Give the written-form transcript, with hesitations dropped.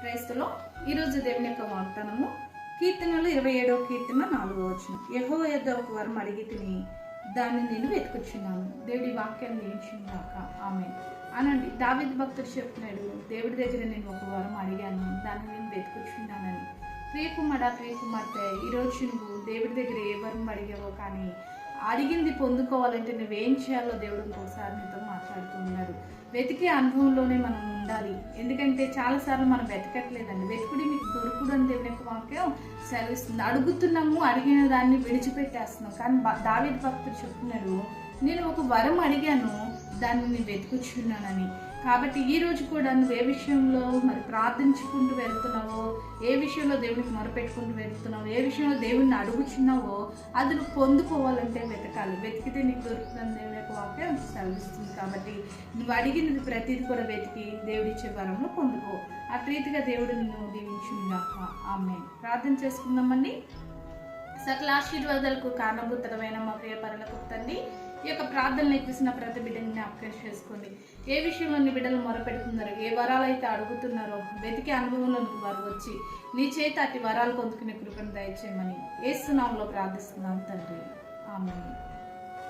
క్రైస్తలో ఈరోజు దేవుని యొక్క వాగ్దానము కీర్తనలు 27వ కీర్తన 4వ వచనం. యెహోవా యొద్ద ఒక వరం అడిగి తిని దాన్ని నేను వెతుకుచున్నాను. దేవుడి వాక్యాన్ని దీవించుగాక. ఆమేన్. అనండి, దావీదు భక్తుడు చెప్తున్నాడు, దేవుడి దగ్గర నేను ఒక వరం అడిగాను, దాన్ని నేను వెతుకుచున్నానని. ప్రియకుమార ప్రియకుమార్తె, ఈరోజు నువ్వు దేవుడి దగ్గర ఏ వరం అడిగావో కానీ అడిగింది పొందుకోవాలంటే నువ్వేం చేయాలో దేవుడు ఇంకోసారి నీతో మాట్లాడుతూ ఉన్నాడు. వెతికే అనుభవంలోనే మనం ఉండాలి. ఎందుకంటే చాలాసార్లు మనం వెతకట్లేదండి. వెతుకుడి మీకు దొరుకుడు అని దేవుని యొక్క వాక్యం సెలవిస్తుంది. అడుగుతున్నాము, అడిగిన దాన్ని విడిచిపెట్టేస్తున్నాం. కానీ దావీదు భక్తుడు చెప్తున్నాడు, నేను ఒక వరం అడిగాను, దాన్ని నేను వెతుకుచున్నానని. కాబట్టి ఈ రోజు కూడా నువ్వు ఏ విషయంలో మరి ప్రార్థించుకుంటూ వెళ్తున్నావో, ఏ విషయంలో దేవునికి మొరపెట్టుకుంటూ వెళ్తున్నావో, ఏ విషయంలో దేవుడిని అడుగుచున్నావో అది నువ్వు పొందుకోవాలంటే వెతకాలి. వెతికితే నీకు దొరుకుతుందని దేవుని యొక్క వాక్యం సెలవిస్తుంది. కాబట్టి నువ్వు అడిగినది ప్రతిదీ కూడా వెతికి దేవుడిచ్చే వరంలో పొందుకో. ఆ రీతిగా దేవుడు నిన్ను దీవించుగాక. ఆమేన్. ప్రార్థన చేసుకుందామండి. సకల ఆశీర్వాదాలకు కారణభూతమైన మా ప్రియ పరలోక తండ్రి, ఈ యొక్క ప్రార్థనలు ఎక్కిసిన ప్రతి బిడ్డని జ్ఞాపకం చేసుకోండి. ఏ విషయంలో నీ బిడ్డలు మొరపెడుతున్నారో, ఏ వరాలు అయితే అడుగుతున్నారో వెతికే అనుభవంలోనికి వారు వచ్చి నీ చేత అతి వరాలు పొందుకునే కృపను దయచేయమని యేసు నామములో ప్రార్థిస్తున్నాం తండ్రి. ఆమేన్.